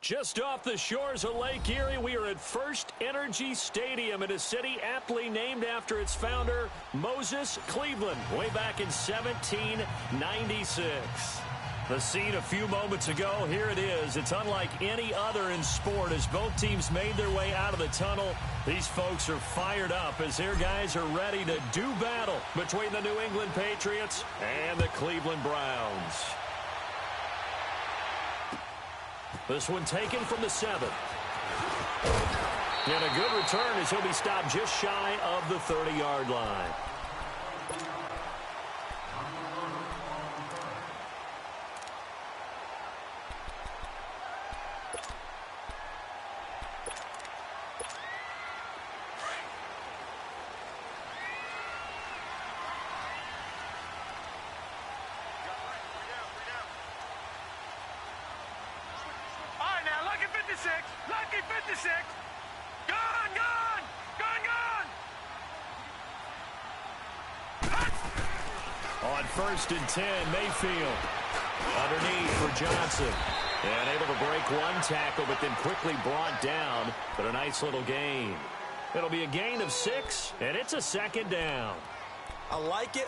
Just off the shores of Lake Erie, we are at First Energy Stadium in a city aptly named after its founder, Moses Cleveland, way back in 1796. The scene a few moments ago, here it is. It's unlike any other in sport as both teams made their way out of the tunnel. These folks are fired up as their guys are ready to do battle between the New England Patriots and the Cleveland Browns. This one taken from the 7. And a good return as he'll be stopped just shy of the 30-yard line. Lucky 56. Gone. On 1st and 10, Mayfield. Underneath for Johnson. And able to break one tackle, but then quickly brought down. But a nice little gain. It'll be a gain of 6, and it's a 2nd down. I like it.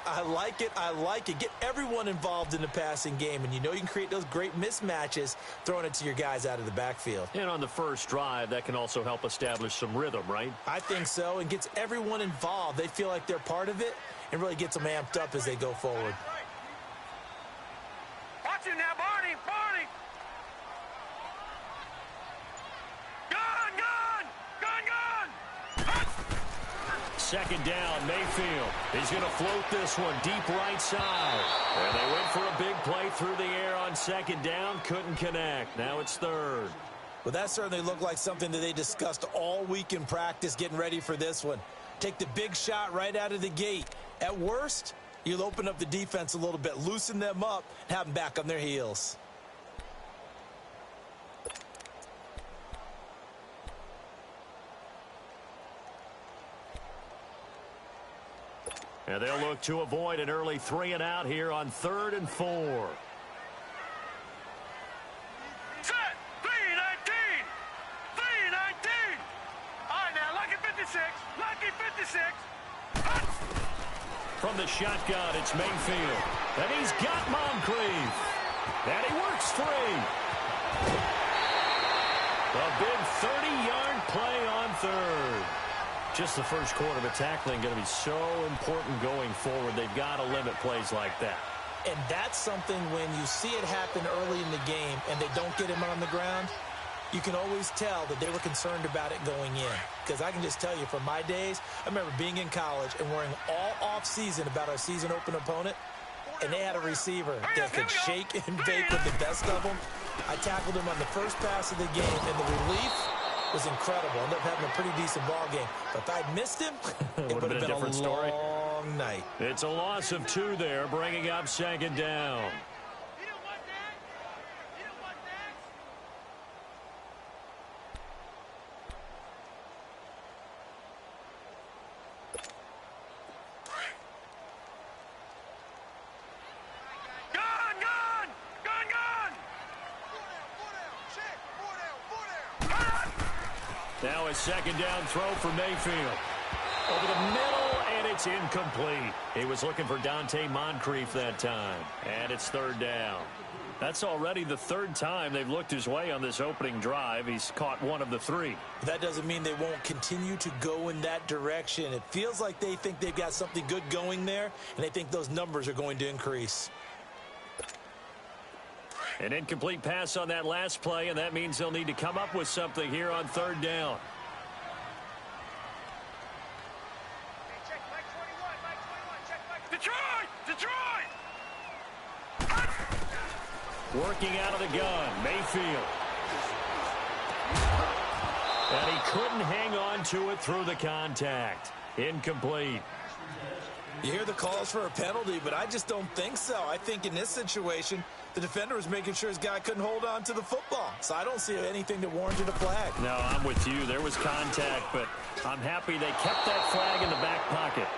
Get everyone involved in the passing game, and you know you can create those great mismatches throwing it to your guys out of the backfield. And on the first drive, that can also help establish some rhythm, right? I think so, and gets everyone involved. They feel like they're part of it and really gets them amped up as they go forward. Watch it now, Barney. Gone. 2nd down, Mayfield. He's going to float this one deep right side. And they went for a big play through the air on 2nd down. Couldn't connect. Now it's 3rd. Well, that certainly looked like something that they discussed all week in practice getting ready for this one. Take the big shot right out of the gate. At worst, you'll open up the defense a little bit, loosen them up, and have them back on their heels. And they'll look to avoid an early 3 and out here on 3rd and 4. Set. 3-19. All right, now, Lucky 56. From the shotgun, it's Mayfield. And he's got Moncrief. And he works free. A big 30-yard play on 3rd. Just the first quarter, but tackling going to be so important going forward. They've got to limit plays like that. And that's something when you see it happen early in the game and they don't get him on the ground, you can always tell that they were concerned about it going in. Because I can just tell you from my days, I remember being in college and worrying all off-season about our season open opponent, and they had a receiver that could shake and bake with the best of them. I tackled him on the first pass of the game, and the relief was incredible. Ended up having a pretty decent ball game. But if I'd missed him, it would have been a different story. Long night. It's a loss of 2 there, bringing up 2nd down. Now a 2nd down throw for Mayfield. Over the middle, and it's incomplete. He was looking for Dante Moncrief that time. And it's 3rd down. That's already the 3rd time they've looked his way on this opening drive. He's caught 1 of the 3. That doesn't mean they won't continue to go in that direction. It feels like they think they've got something good going there, and they think those numbers are going to increase. An incomplete pass on that last play, and that means they'll need to come up with something here on 3rd down. Detroit! Working out of the gun, Mayfield. And he couldn't hang on to it through the contact. Incomplete. You hear the calls for a penalty, but I just don't think so. I think in this situation, the defender was making sure his guy couldn't hold on to the football. So I don't see anything that warranted a flag. No, I'm with you. There was contact, but I'm happy they kept that flag in the back pocket.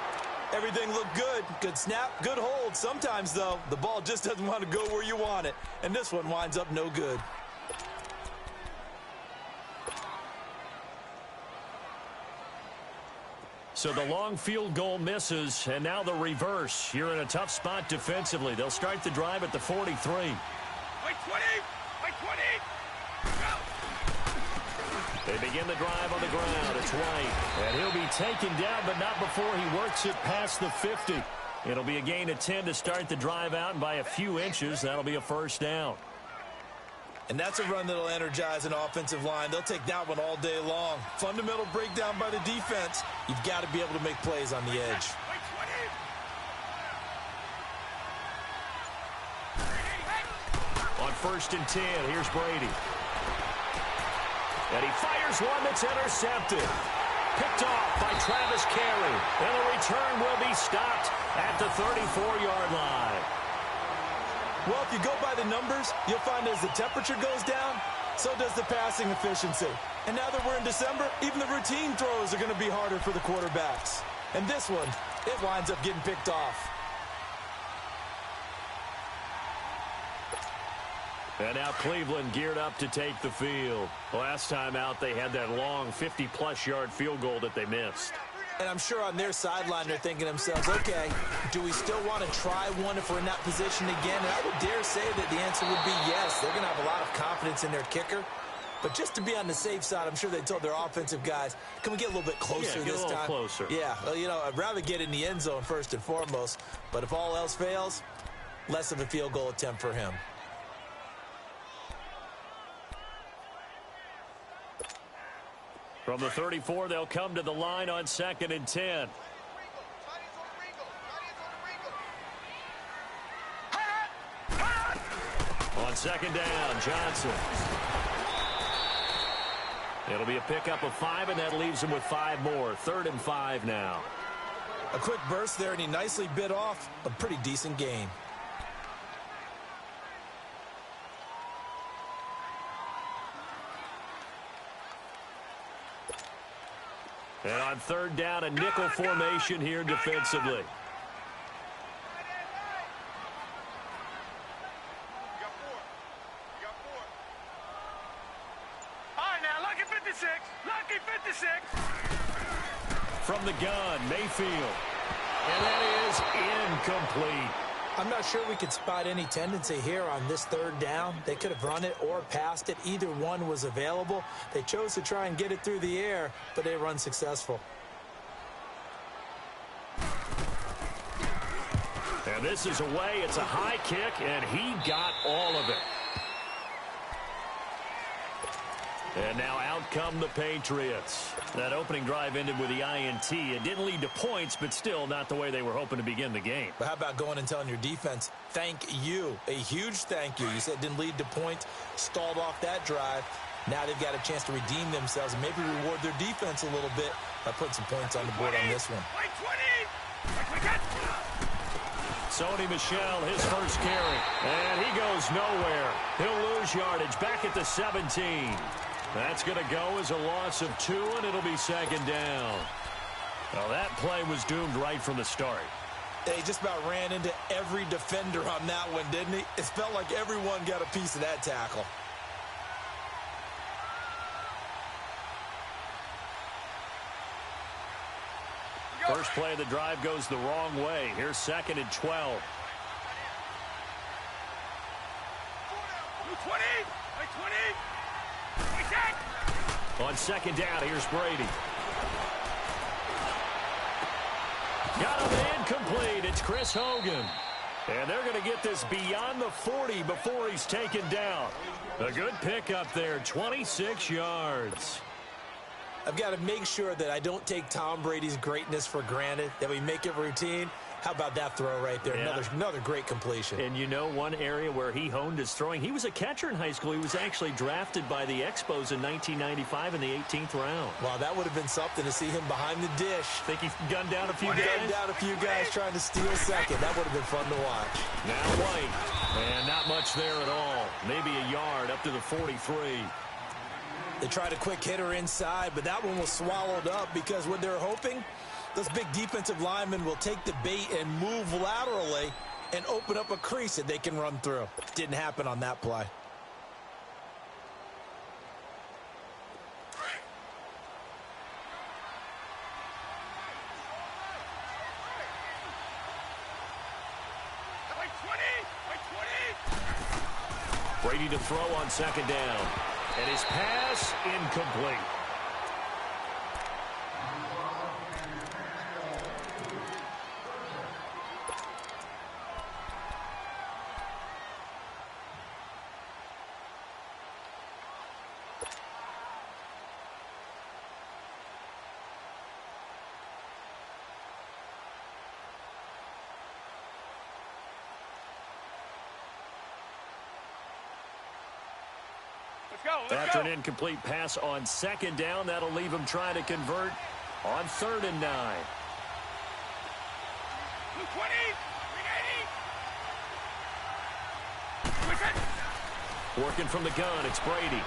Everything looked good. Good snap, good hold. Sometimes, though, the ball just doesn't want to go where you want it. And this one winds up no good. So the long field goal misses, and now the reverse. You're in a tough spot defensively. They'll start the drive at the 43. Wait 20! Wait 20! Go! They begin the drive on the ground. It's White, and he'll be taken down, but not before he works it past the 50. It'll be a gain of 10 to start the drive out, and by a few inches, that'll be a first down. And that's a run that'll energize an offensive line. They'll take that one all day long. Fundamental breakdown by the defense. You've got to be able to make plays on the edge. On 1st and 10, here's Brady. And he fires one that's intercepted. Picked off by Travis Carey. And the return will be stopped at the 34-yard line. Well, if you go by the numbers, you'll find as the temperature goes down, so does the passing efficiency. And now that we're in December, even the routine throws are going to be harder for the quarterbacks. And this one, it winds up getting picked off. And now Cleveland geared up to take the field. Last time out, they had that long 50-plus yard field goal that they missed. And I'm sure on their sideline they're thinking to themselves, okay, do we still want to try one if we're in that position again? And I would dare say that the answer would be yes. They're going to have a lot of confidence in their kicker. But just to be on the safe side, I'm sure they told their offensive guys, can we get a little bit closer this time? Yeah, get a little closer. Yeah, well, you know, I'd rather get in the end zone first and foremost. But if all else fails, less of a field goal attempt for him. From the 34, they'll come to the line on 2nd and 10. On 2nd down, Johnson. It'll be a pickup of 5, and that leaves him with 5 more. 3rd and 5 now. A quick burst there, and he nicely bit off a pretty decent gain. And on 3rd down, a nickel formation here defensively. All right, now, lucky 56. Lucky 56. From the gun, Mayfield. And that is incomplete. I'm not sure we could spot any tendency here on this 3rd down. They could have run it or passed it. Either one was available. They chose to try and get it through the air, but they were unsuccessful. And this is away. It's a high kick, and he got all of it. And now out come the Patriots. That opening drive ended with the INT. It didn't lead to points, but still not the way they were hoping to begin the game. But how about going and telling your defense, thank you, a huge thank you. You said it didn't lead to points, stalled off that drive. Now they've got a chance to redeem themselves and maybe reward their defense a little bit by putting some points on the board on this one. Wait 20. Sony Michel, his first carry. And he goes nowhere. He'll lose yardage back at the 17. That's going to go as a loss of 2, and it'll be 2nd down. Well, that play was doomed right from the start. He just about ran into every defender on that one, didn't he? It felt like everyone got a piece of that tackle. First play of the drive goes the wrong way. Here's 2nd and 12. 20. Wait 20. On 2nd down, here's Brady. Got him incomplete. It's Chris Hogan. And they're going to get this beyond the 40 before he's taken down. A good pickup there, 26 yards. I've got to make sure that I don't take Tom Brady's greatness for granted, that we make it routine. How about that throw right there? Yeah. Another great completion. And you know one area where he honed his throwing? He was a catcher in high school. He was actually drafted by the Expos in 1995 in the 18th round. Wow, that would have been something to see him behind the dish. Think he gunned down a few Gunned guys? down a few guys trying to steal second. That would have been fun to watch. Now White. And not much there at all. Maybe a yard up to the 43. They tried a quick hitter inside, but that one was swallowed up because what they're hoping, those big defensive linemen will take the bait and move laterally and open up a crease that they can run through. Didn't happen on that play. Brady to throw on second down. And his pass incomplete. Let's After an incomplete pass on second down, that'll leave him trying to convert on 3rd and 9. 20. Working from the gun, it's Brady.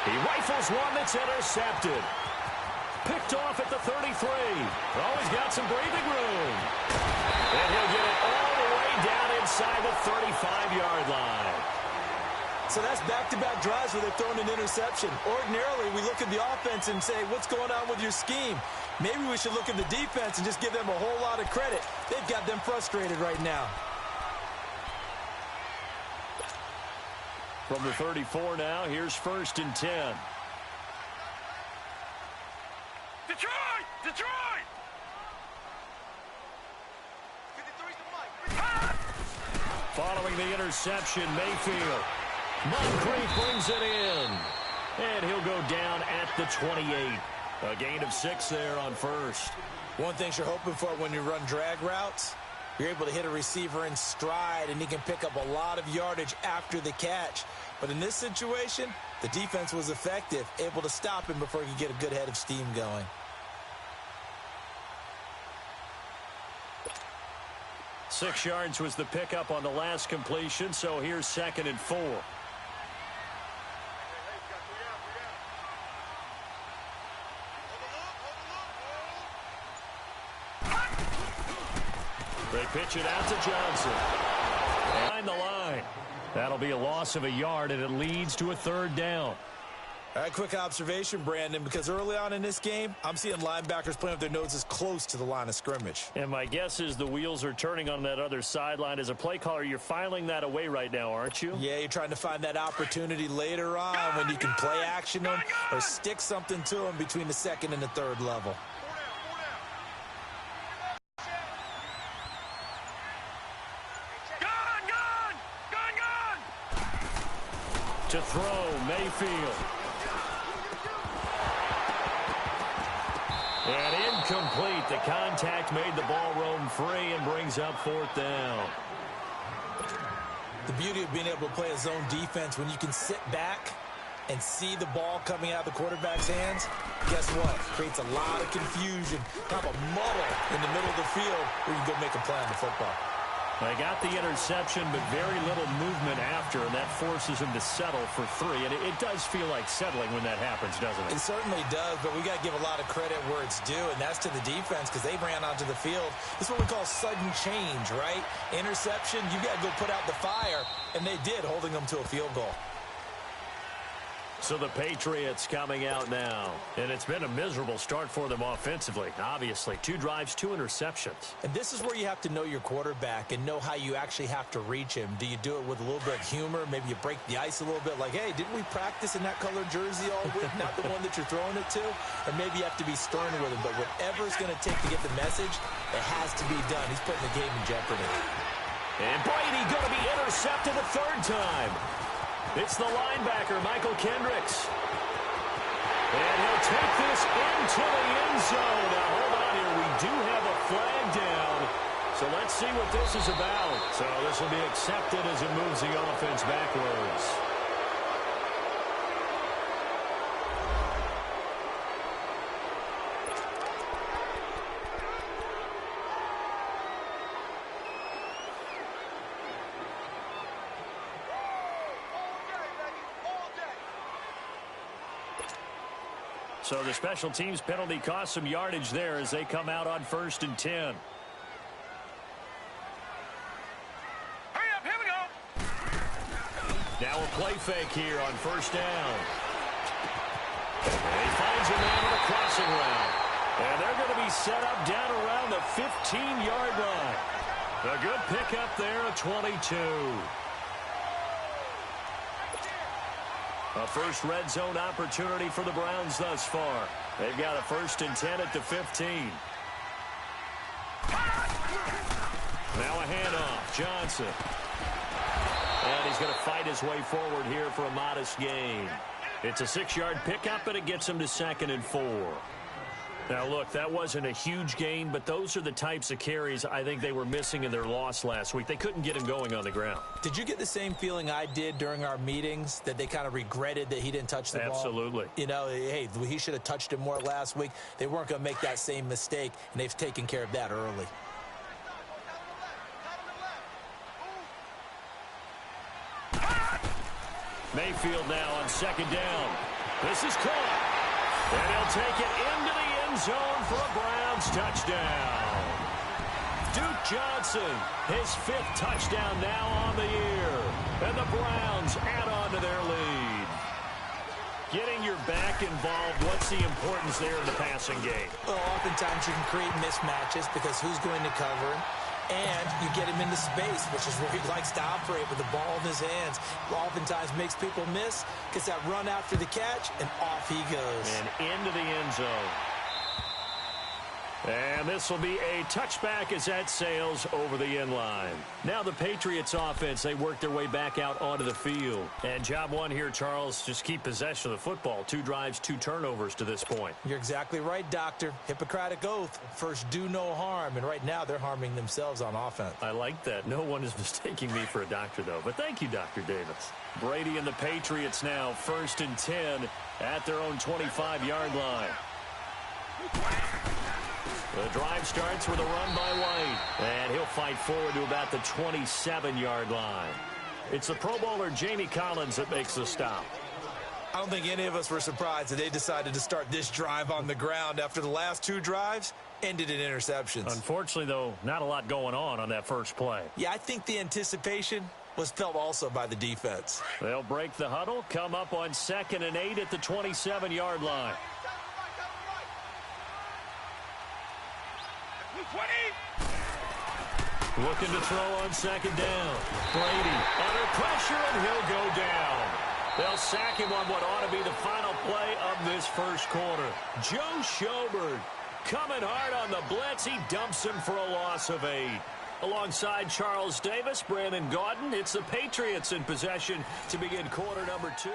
He rifles one that's intercepted. Picked off at the 33. Oh, he's got some breathing room. And he'll get it all the way down inside the 35-yard line. So that's back-to-back drives where they've thrown an interception. Ordinarily, we look at the offense and say, what's going on with your scheme? Maybe we should look at the defense and just give them a whole lot of credit. They've got them frustrated right now. From the 34 now, here's 1st and 10. Detroit! Detroit! Following the interception, Mayfield. Moncrief brings it in. And he'll go down at the 28. A gain of 6 there on 1st. One thing you're hoping for when you run drag routes, you're able to hit a receiver in stride, and he can pick up a lot of yardage after the catch. But in this situation, the defense was effective, able to stop him before he could get a good head of steam going. Six yards was the pickup on the last completion, so here's 2nd and 4. They pitch it out to Johnson. Behind the line. That'll be a loss of a yard, and it leads to a 3rd down. All right, quick observation, Brandon, because early on in this game, I'm seeing linebackers playing with their noses close to the line of scrimmage. And my guess is the wheels are turning on that other sideline. As a play caller, you're filing that away right now, aren't you? Yeah, you're trying to find that opportunity later on when you can play action them or stick something to them between the 2nd and the 3rd level. To throw, Mayfield. And incomplete. The contact made the ball roam free and brings up 4th down. The beauty of being able to play a zone defense when you can sit back and see the ball coming out of the quarterback's hands, guess what? Creates a lot of confusion, kind of a muddle in the middle of the field where you can go make a play on the football. They got the interception, but very little movement after, and that forces him to settle for 3. And it does feel like settling when that happens, doesn't it? It certainly does, but we got to give a lot of credit where it's due, and that's to the defense because they ran onto the field. This is what we call sudden change, right? Interception, you got to go put out the fire, and they did, holding them to a field goal. So the Patriots coming out now. And it's been a miserable start for them offensively. Obviously, 2 drives, 2 interceptions. And this is where you have to know your quarterback and know how you actually have to reach him. Do you do it with a little bit of humor? Maybe you break the ice a little bit like, hey, didn't we practice in that colored jersey all week? Not the one that you're throwing it to? Or maybe you have to be stern with him. But whatever it's going to take to get the message, it has to be done. He's putting the game in jeopardy. And Brady going to be intercepted a 3rd time. It's the linebacker, Michael Kendricks. And he'll take this into the end zone. Now, hold on here. We do have a flag down. So let's see what this is about. So this will be accepted as it moves the offense backwards. So the special teams penalty cost some yardage there as they come out on 1st and 10. Hurry up, here we go. Now a play fake here on 1st down. And he finds a man on a crossing route. And they're going to be set up down around the 15-yard line. A good pickup there, a 22. A first red zone opportunity for the Browns thus far. They've got a 1st and 10 at the 15. Now a handoff. Johnson. And he's going to fight his way forward here for a modest gain. It's a 6-yard pickup, and it gets him to 2nd and 4. Now, look, that wasn't a huge gain, but those are the types of carries I think they were missing in their loss last week. They couldn't get him going on the ground. Did you get the same feeling I did during our meetings, that they kind of regretted that he didn't touch the ball? Absolutely. You know, hey, he should have touched it more last week. They weren't going to make that same mistake, and they've taken care of that early. Mayfield now on 2nd down. This is caught. And he'll take it into the end zone for a Browns touchdown. Duke Johnson, his 5th touchdown now on the year. And the Browns add on to their lead. Getting your back involved, what's the importance there in the passing game? Well, oftentimes you can create mismatches because who's going to cover him? And you get him into space, which is where he likes to operate with the ball in his hands. Oftentimes makes people miss, gets that run after the catch, and off he goes. And into the end zone. And this will be a touchback as that sails over the end line. Now the Patriots offense, they work their way back out onto the field. And job one here, Charles, just keep possession of the football. 2 drives, 2 turnovers to this point. You're exactly right, Doctor. Hippocratic oath. First, do no harm. And right now, they're harming themselves on offense. I like that. No one is mistaking me for a doctor, though. But thank you, Dr. Davis. Brady and the Patriots now 1st and 10 at their own 25-yard line. The drive starts with a run by White, and he'll fight forward to about the 27-yard line. It's the Pro Bowler Jamie Collins that makes the stop. I don't think any of us were surprised that they decided to start this drive on the ground after the last 2 drives ended in interceptions. Unfortunately, though, not a lot going on that first play. Yeah, I think the anticipation was felt also by the defense. They'll break the huddle, come up on 2nd and 8 at the 27-yard line. 20. Looking to throw on 2nd down. Brady under pressure, and he'll go down. They'll sack him on what ought to be the final play of this first quarter. Joe Schobert coming hard on the blitz. He dumps him for a loss of 8. Alongside Charles Davis, Brandon Gaudin, it's the Patriots in possession to begin quarter number 2.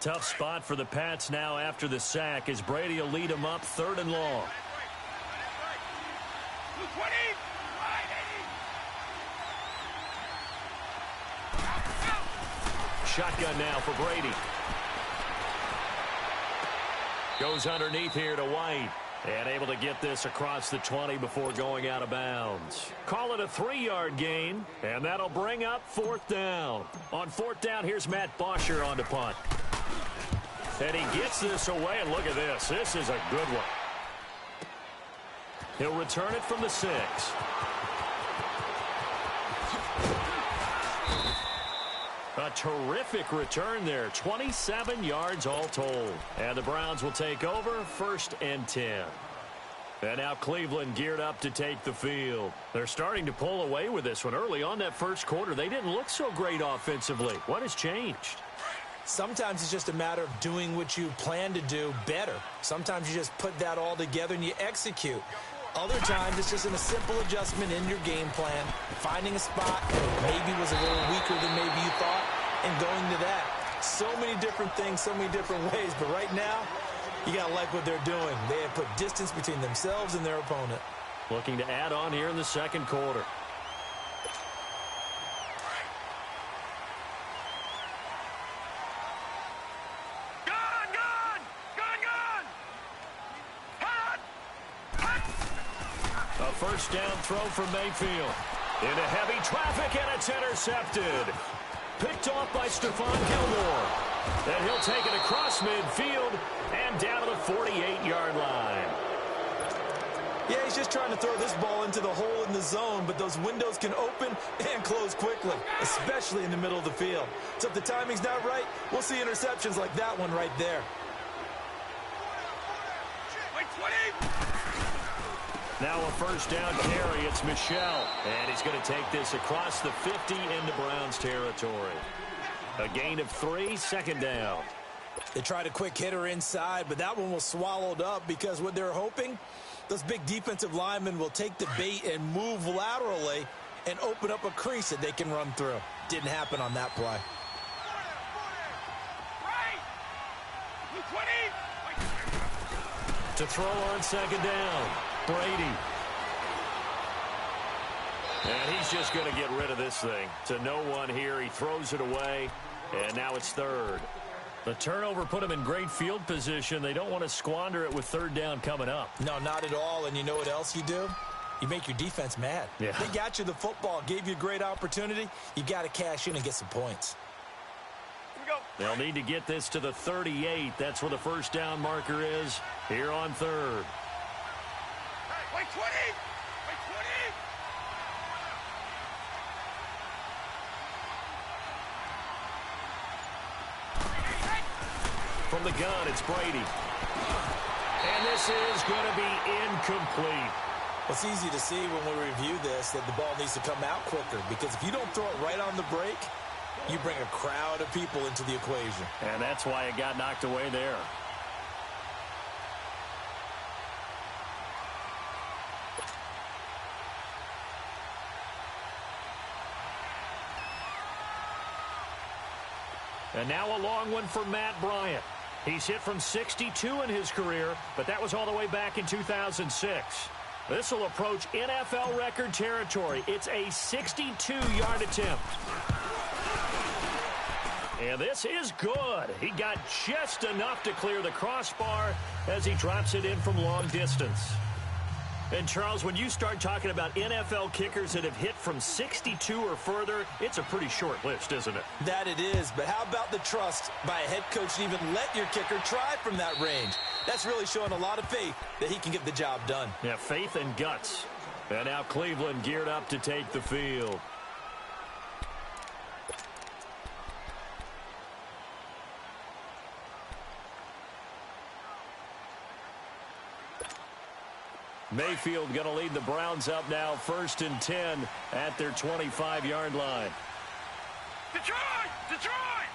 Tough spot for the Pats now after the sack as Brady will lead them up 3rd and long. 20. Shotgun now for Brady. Goes underneath here to White. And able to get this across the 20 before going out of bounds. Call it a 3-yard gain, and that'll bring up 4th down. On 4th down, here's Matt Bosher on to punt. And he gets this away, and look at this. This is a good one. He'll return it from the 6. A terrific return there. 27 yards all told. And the Browns will take over 1st and 10. And now Cleveland geared up to take the field. They're starting to pull away with this one. Early on that first quarter, they didn't look so great offensively. What has changed? Sometimes it's just a matter of doing what you plan to do better. Sometimes you just put that all together and you execute. Other times it's just a simple adjustment in your game plan, finding a spot that maybe was a little weaker than maybe you thought, and going to that. So many different things, so many different ways, but right now, you got to like what they're doing. They have put distance between themselves and their opponent. Looking to add on here in the second quarter. First down throw from Mayfield. Into heavy traffic, and it's intercepted. Picked off by Stephon Gilmore. And he'll take it across midfield and down to the 48-yard line. Yeah, he's just trying to throw this ball into the hole in the zone, but those windows can open and close quickly, especially in the middle of the field. So if the timing's not right, we'll see interceptions like that one right there. Now a first down carry. It's Michel, and he's going to take this across the 50 into Browns territory. A gain of 3, second down. They tried a quick hitter inside, but that one was swallowed up because what they're hoping, those big defensive linemen will take the bait and move laterally and open up a crease that they can run through. Didn't happen on that play. To throw on second down, Brady. And he's just going to get rid of this thing. To no one here. He throws it away, and now it's third. The turnover put them in great field position. They don't want to squander it with third down coming up. No, not at all. And you know what else you do? You make your defense mad. Yeah. They got you the football, gave you a great opportunity. You got to cash in and get some points. They'll need to get this to the 38. That's where the first down marker is here on third. Hey, wait 20! Wait 20! From the gun, it's Brady. And this is going to be incomplete. Well, it's easy to see when we review this that the ball needs to come out quicker, because if you don't throw it right on the break, you bring a crowd of people into the equation. And that's why it got knocked away there. And now a long one for Matt Bryant. He's hit from 62 in his career, but that was all the way back in 2006. This will approach NFL record territory. It's a 62-yard attempt. And this is good. He got just enough to clear the crossbar as he drops it in from long distance. And, Charles, when you start talking about NFL kickers that have hit from 62 or further, it's a pretty short list, isn't it? That it is, but how about the trust by a head coach to even let your kicker try from that range? That's really showing a lot of faith that he can get the job done. Yeah, faith and guts. And now Cleveland geared up to take the field. Mayfield going to lead the Browns up now, 1st and 10 at their 25-yard line. Detroit! Detroit!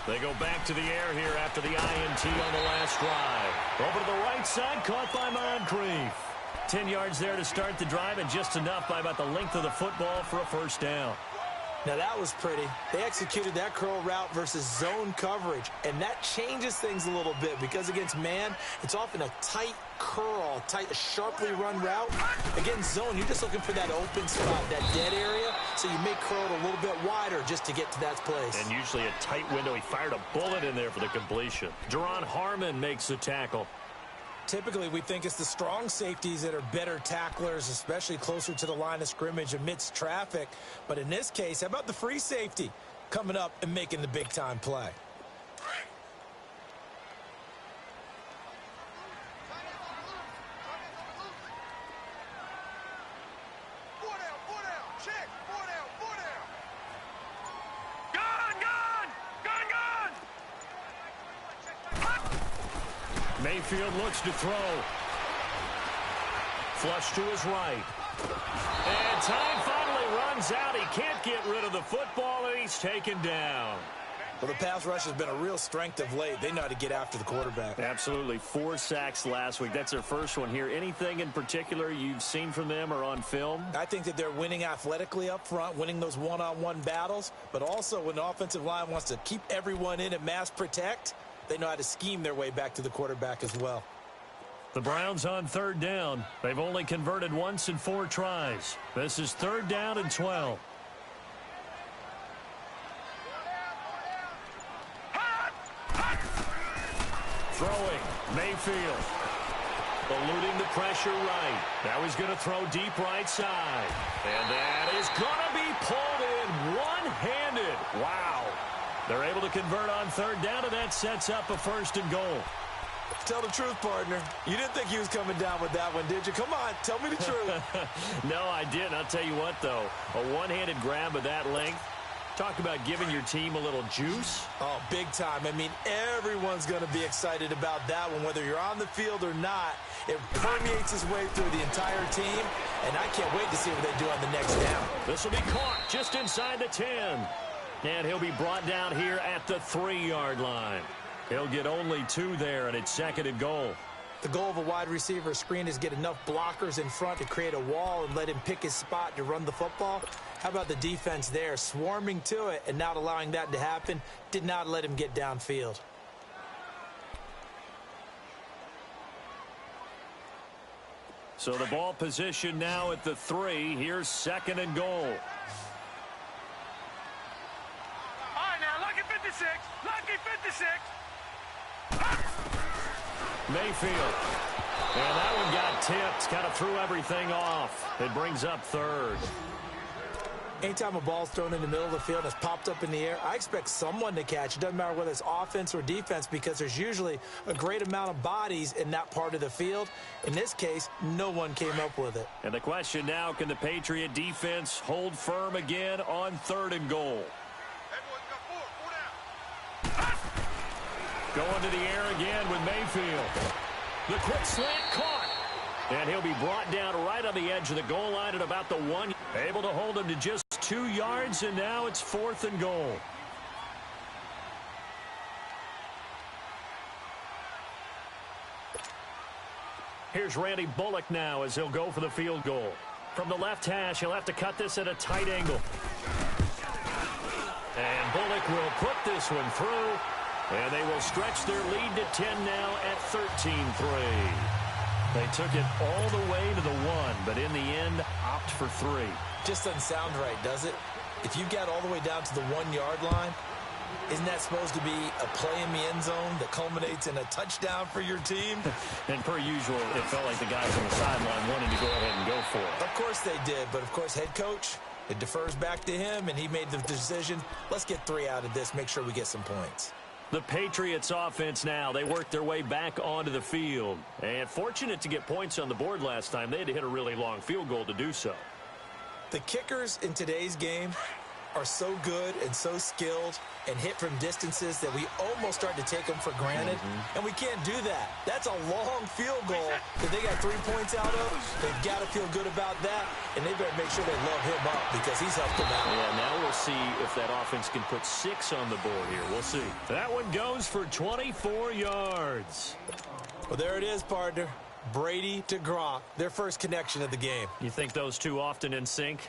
They go back to the air here after the INT on the last drive. Over to the right side, caught by Moncrief. 10 yards there to start the drive, and just enough by about the length of the football for a first down. Now, that was pretty. They executed that curl route versus zone coverage, and that changes things a little bit because against man, it's often a tight curl, tight, sharply run route. Against zone, you're just looking for that open spot, that dead area, so you may curl it a little bit wider just to get to that place. And usually a tight window. He fired a bullet in there for the completion. Duron Harmon makes the tackle. Typically, we think it's the strong safeties that are better tacklers, especially closer to the line of scrimmage amidst traffic. But in this case, how about the free safety coming up and making the big-time play? Mayfield looks to throw. Flush to his right. And time finally runs out. He can't get rid of the football, and he's taken down. Well, the pass rush has been a real strength of late. They know how to get after the quarterback. Absolutely. 4 sacks last week. That's their first one here. Anything in particular you've seen from them or on film? I think that they're winning athletically up front, winning those one-on-one battles, but also when the offensive line wants to keep everyone in and mass protect, they know how to scheme their way back to the quarterback as well. The Browns on 3rd down. They've only converted once in 4 tries. This is 3rd down and 12. Throwing, Mayfield. Eluding the pressure right. Now he's going to throw deep right side. And that is going to be pulled in one-handed. Wow. They're able to convert on 3rd down, and that sets up a 1st and goal. Tell the truth, partner. You didn't think he was coming down with that one, did you? Come on, tell me the truth. No, I didn't. I'll tell you what, though. A one-handed grab of that length. Talk about giving your team a little juice. Oh, big time. I mean, everyone's going to be excited about that one, whether you're on the field or not. It permeates its way through the entire team, and I can't wait to see what they do on the next down. This will be caught just inside the 10. And he'll be brought down here at the 3-yard line. He'll get only 2 there, and it's second and goal. The goal of a wide receiver screen is get enough blockers in front to create a wall and let him pick his spot to run the football. How about the defense there, swarming to it and not allowing that to happen? Did not let him get downfield. So the ball position now at the 3. Here's second and goal. All right, now, lucky 56. Lucky 56. Mayfield. And that one got tipped. Kind of threw everything off. It brings up third. Anytime a ball's thrown in the middle of the field and it's popped up in the air, I expect someone to catch. It doesn't matter whether it's offense or defense because there's usually a great amount of bodies in that part of the field. In this case, no one came up with it. And the question now, can the Patriot defense hold firm again on third and goal? Going to the air again with Mayfield. The quick slant caught. And he'll be brought down right on the edge of the goal line at about the 1. Able to hold him to just 2 yards, and now it's fourth and goal. Here's Randy Bullock now as he'll go for the field goal. From the left hash, he'll have to cut this at a tight angle. And Bullock will put this one through. And they will stretch their lead to 10 now at 13-3. They took it all the way to the 1, but in the end, opt for 3. Just doesn't sound right, does it? If you get all the way down to the 1-yard line, isn't that supposed to be a play in the end zone that culminates in a touchdown for your team? And per usual, it felt like the guys on the sideline wanted to go ahead and go for it. Of course they did, but of course head coach, it defers back to him, and he made the decision, let's get 3 out of this, make sure we get some points. The Patriots offense now, they worked their way back onto the field. And fortunate to get points on the board last time. They had to hit a really long field goal to do so. The kickers in today's game are so good and so skilled and hit from distances that we almost start to take them for granted. And we can't do that. That's a long field goal that they got 3 points out of. They've got to feel good about that, and they better make sure they love him up because he's helped them out. Yeah, now we'll see if that offense can put 6 on the board here. We'll see. That one goes for 24 yards. Well, there it is, partner. Brady to Gronk, their first connection of the game. You think those two often in sync?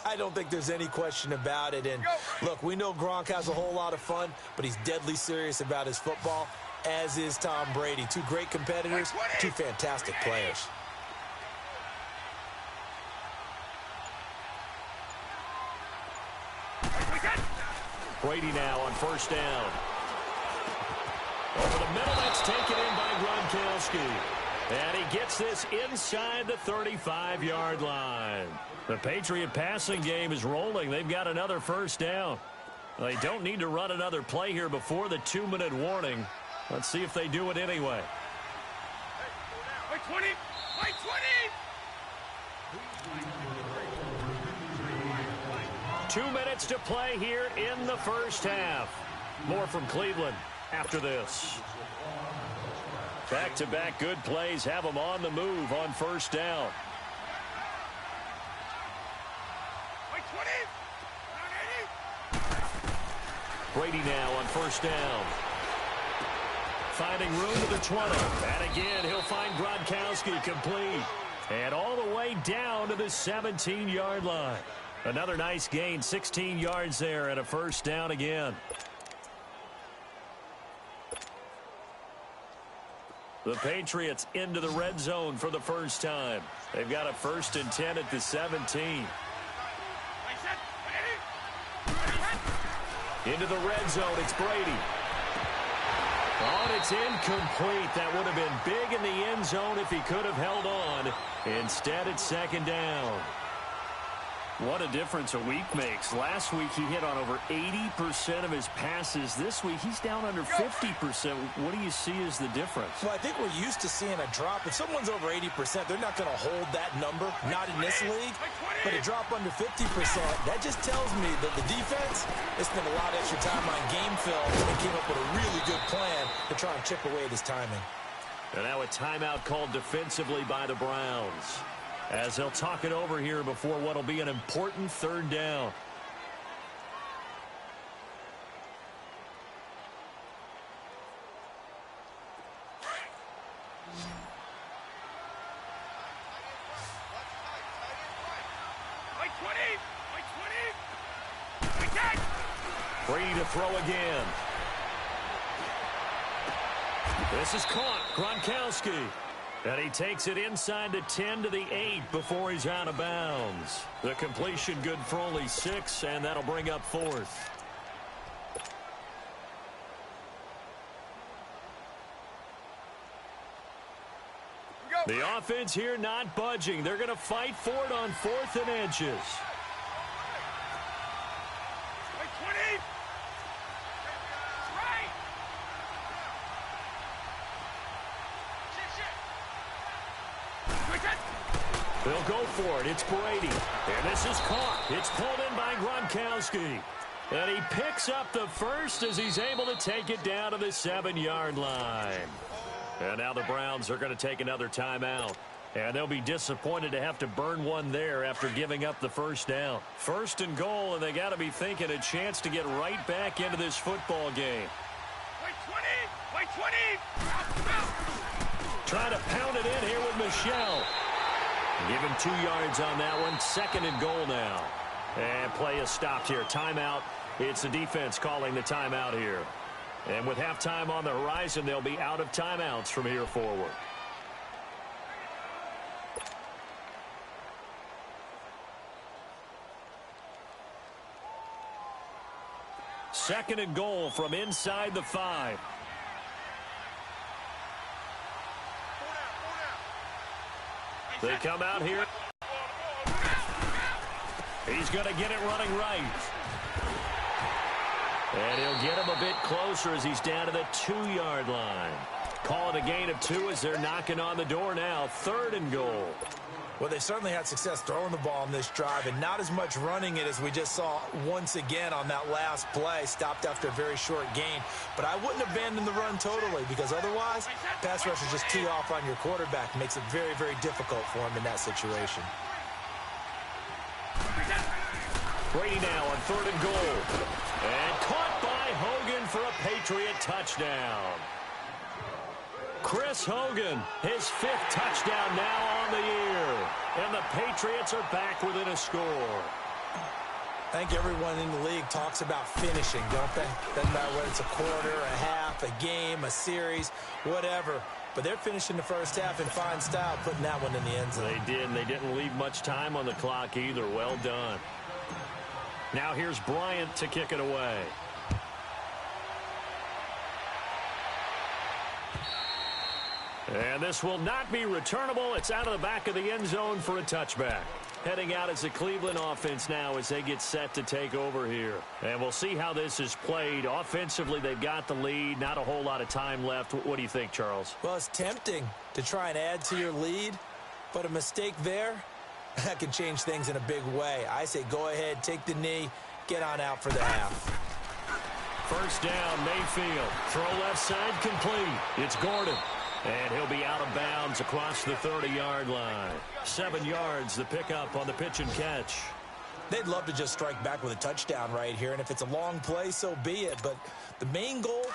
I don't think there's any question about it. And look, we know Gronk has a whole lot of fun, but he's deadly serious about his football, as is Tom Brady. 2 great competitors, 2 fantastic players. Brady now on first down. Over the middle, that's taken in by Gronkowski. And he gets this inside the 35-yard line. The Patriot passing game is rolling. They've got another first down. They don't need to run another play here before the 2-minute warning. Let's see if they do it anyway. Wait 20! Wait 20! 2 minutes to play here in the first half. More from Cleveland after this. Back-to-back good plays have them on the move on first down. Wait 20! Brady now on first down. Finding room to the 20. And again, he'll find Gronkowski complete. And all the way down to the 17-yard line. Another nice gain, 16 yards there, and a first down again. The Patriots into the red zone for the first time. They've got a 1st and 10 at the 17. Into the red zone, it's Brady. Oh, and it's incomplete. That would have been big in the end zone if he could have held on. Instead, it's 2nd down. What a difference a week makes. Last week he hit on over 80% of his passes. This week he's down under 50%. What do you see as the difference? Well, I think we're used to seeing a drop. If someone's over 80%, they're not going to hold that number, not in this league. But a drop under 50%, that just tells me that the defense has spent a lot of extra time on game film and came up with a really good plan to try and chip away at his timing. And now a timeout called defensively by the Browns, as they'll talk it over here before what will be an important third down. Free to throw again. This is caught. Gronkowski. And he takes it inside the 10 to the 8 before he's out of bounds. The completion good for only 6, and that'll bring up 4th. The offense here not budging. They're going to fight for it on 4th and inches. They'll go for it. It's Brady. And this is caught. It's pulled in by Gronkowski. And he picks up the first as he's able to take it down to the 7-yard line. And now the Browns are going to take another timeout. And they'll be disappointed to have to burn one there after giving up the first down. 1st and goal, and they got to be thinking a chance to get right back into this football game. Wait 20! Trying to pound it in here with Michel. Give him 2 yards on that one. 2nd and goal now. And play is stopped here. Timeout. It's the defense calling the timeout here. And with halftime on the horizon, they'll be out of timeouts from here forward. Second and goal from inside the 5. They come out here. He's going to get it running right. And he'll get him a bit closer as he's down to the 2-yard line. Call it a gain of 2 as they're knocking on the door now. 3rd and goal. Well, they certainly had success throwing the ball in this drive and not as much running it as we just saw once again on that last play. Stopped after a very short gain. But I wouldn't abandon the run totally because otherwise, pass rush is just tee off on your quarterback. Makes it very, very difficult for him in that situation. Brady now on 3rd and goal. And caught by Hogan for a Patriot touchdown. Chris Hogan, his 5th touchdown now on the year. And the Patriots are back within a score. I think everyone in the league talks about finishing, don't they? Doesn't matter whether it's a quarter, a half, a game, a series, whatever. But they're finishing the first half in fine style, putting that one in the end zone. They did, and they didn't leave much time on the clock either. Well done. Now here's Bryant to kick it away. And this will not be returnable. It's out of the back of the end zone for a touchback. Heading out as the Cleveland offense now as they get set to take over here. And we'll see how this is played. Offensively, they've got the lead. Not a whole lot of time left. What do you think, Charles? Well, it's tempting to try and add to your lead, but a mistake there, that can change things in a big way. I say go ahead, take the knee, get on out for the half. First down, Mayfield. Throw left side complete. It's Gordon. And he'll be out of bounds across the 30-yard line. 7 yards, the pickup on the pitch and catch. They'd love to just strike back with a touchdown right here, and if it's a long play, so be it. But the main goal,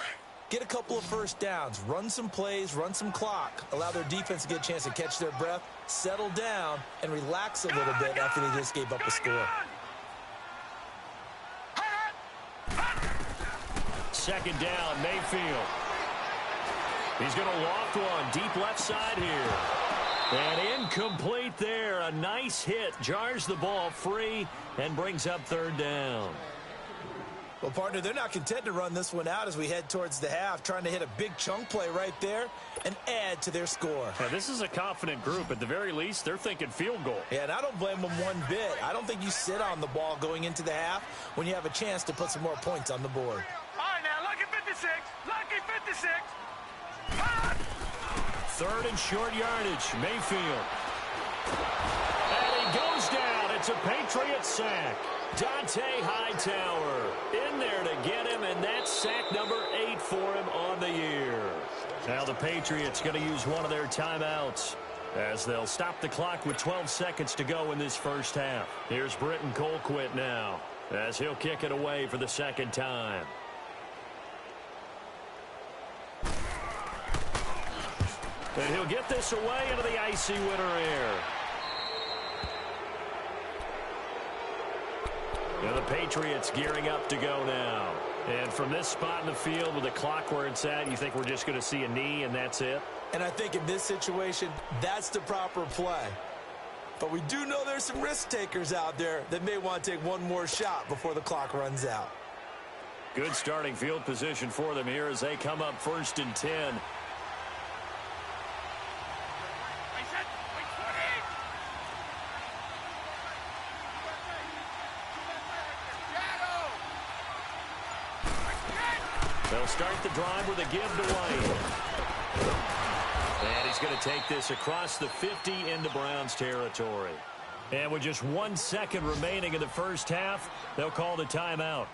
get a couple of first downs, run some plays, run some clock, allow their defense to get a chance to catch their breath, settle down, and relax a little bit after they just gave up a score. Second down, Mayfield. He's going to loft one deep left side here. And incomplete there. A nice hit. Jars the ball free and brings up 3rd down. Well, partner, they're not content to run this one out as we head towards the half, trying to hit a big chunk play right there and add to their score. Now, this is a confident group. At the very least, they're thinking field goal. Yeah, and I don't blame them one bit. I don't think you sit on the ball going into the half when you have a chance to put some more points on the board. All right, now, lucky 56. Lucky 56. Third and short yardage. Mayfield. And he goes down. It's a Patriot sack. Dante Hightower in there to get him, and that's sack number 8 for him on the year. Now the Patriots going to use one of their timeouts as they'll stop the clock with 12 seconds to go in this first half. Here's Britton Colquitt now as he'll kick it away for the second time. And he'll get this away into the icy winter air. And the Patriots gearing up to go now. And from this spot in the field with the clock where it's at, you think we're just going to see a knee and that's it? And I think in this situation, that's the proper play. But we do know there's some risk takers out there that may want to take one more shot before the clock runs out. Good starting field position for them here as they come up 1st and 10. They'll start the drive with a give to White. And he's going to take this across the 50 into Browns territory. And with just 1 second remaining in the first half, they'll call the timeout.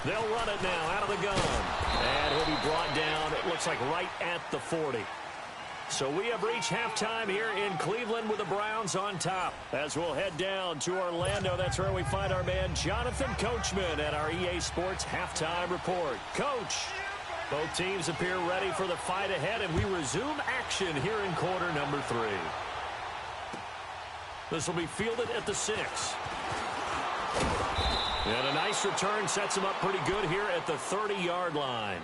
They'll run it now out of the gun. And he'll be brought down, it looks like right at the 40. So we have reached halftime here in Cleveland with the Browns on top. As we'll head down to Orlando, that's where we find our man Jonathan Coachman at our EA Sports Halftime Report. Coach, both teams appear ready for the fight ahead, and we resume action here in quarter number 3. This will be fielded at the 6. And a nice return sets him up pretty good here at the 30-yard line.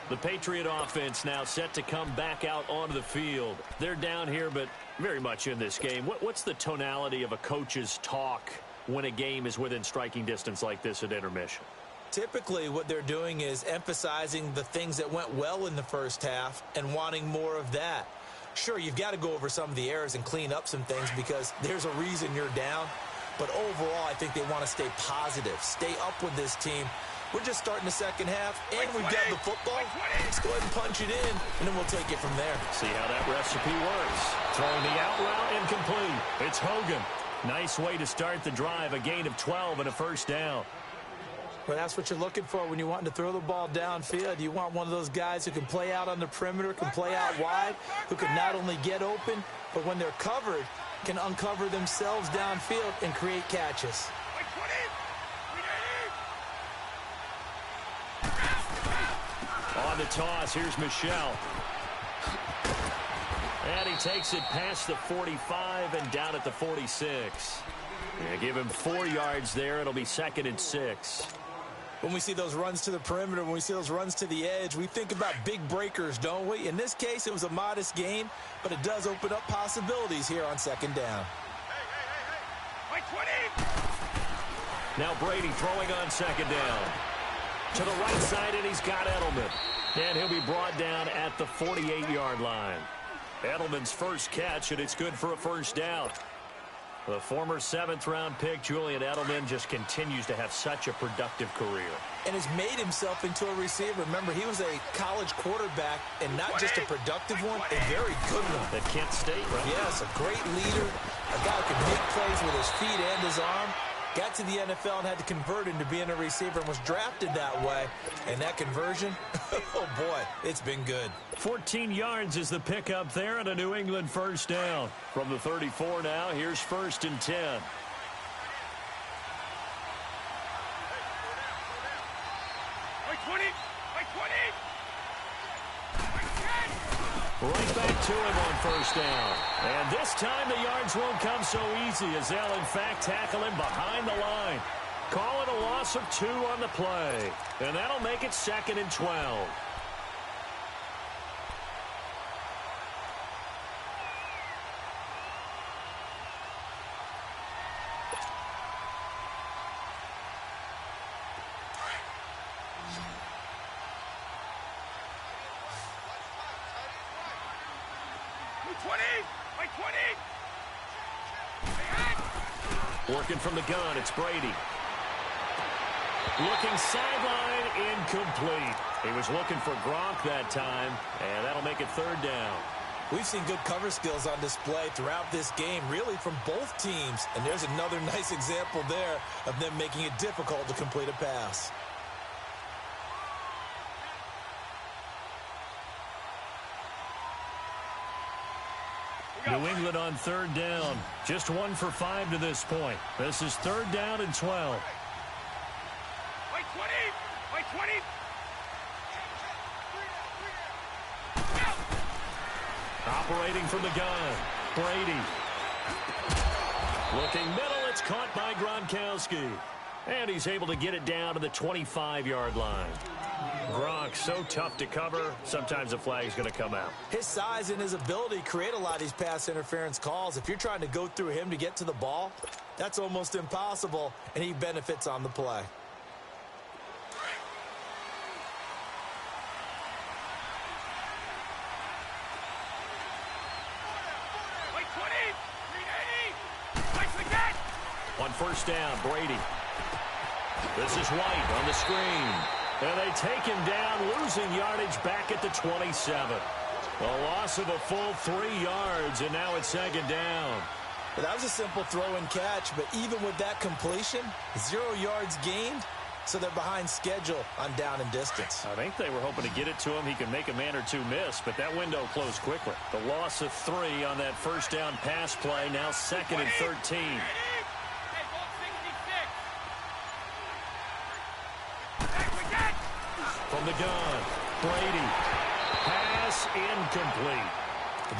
The Patriot offense now set to come back out onto the field. They're down here, but very much in this game. What's the tonality of a coach's talk when a game is within striking distance like this at intermission? Typically, what they're doing is emphasizing the things that went well in the first half and wanting more of that. Sure, you've got to go over some of the errors and clean up some things because there's a reason you're down. But overall, I think they want to stay positive, stay up with this team. We're just starting the second half, and we've got the football. Let's go ahead and punch it in, and then we'll take it from there. See how that recipe works. Throwing the out route incomplete. It's Hogan. Nice way to start the drive, a gain of 12 and a first down. Well, that's what you're looking for when you want to throw the ball downfield. You want one of those guys who can play out on the perimeter, can play out wide, who can not only get open, but when they're covered, can uncover themselves downfield and create catches. On the toss, here's Michelle. And he takes it past the 45 and down at the 46. Yeah, give him 4 yards there. It'll be 2nd and 6. When we see those runs to the perimeter, when we see those runs to the edge, we think about big breakers, don't we? In this case, it was a modest gain, but it does open up possibilities here on 2nd down. Hey, 20! Now Brady throwing on 2nd down. To the right side, and he's got Edelman. And he'll be brought down at the 48-yard line. Edelman's first catch, and it's good for a first down. The former 7th-round pick, Julian Edelman, just continues to have such a productive career. And has made himself into a receiver. Remember, he was a college quarterback, and not just a productive one, a very good one. At Kent State, right? Yes, a great leader, a guy who can make plays with his feet and his arm. Got to the NFL and had to convert into being a receiver and was drafted that way. And that conversion, oh boy, it's been good. 14 yards is the pickup there and a New England first down. From the 34 now, here's 1st and 10. Right back to him on first down. And this time the yards won't come so easy as they'll, in fact, tackle him behind the line. Call it a loss of 2 on the play. And that'll make it 2nd and 12. Working from the gun, it's Brady. Looking sideline, incomplete. He was looking for Gronk that time, and that'll make it 3rd down. We've seen good cover skills on display throughout this game, really from both teams. And there's another nice example there of them making it difficult to complete a pass. New England on 3rd down. Just 1 for 5 to this point. This is 3rd down and 12. Wait 20! Wait 20! Operating from the gun, Brady. Looking middle, it's caught by Gronkowski. And he's able to get it down to the 25-yard line. Gronk, so tough to cover, sometimes a flag's going to come out. His size and his ability create a lot of these pass interference calls. If you're trying to go through him to get to the ball, that's almost impossible, and he benefits on the play. Wait 20! 380! Wait again! On first down, Brady. This is White on the screen. And they take him down, losing yardage back at the 27. A loss of a full 3 yards, and now it's 2nd down. But that was a simple throw and catch, but even with that completion, 0 yards gained, so they're behind schedule on down and distance. I think they were hoping to get it to him. He can make a man or two miss, but that window closed quickly. The loss of 3 on that first down pass play, now 2nd and 13. From the gun, Brady. Pass incomplete.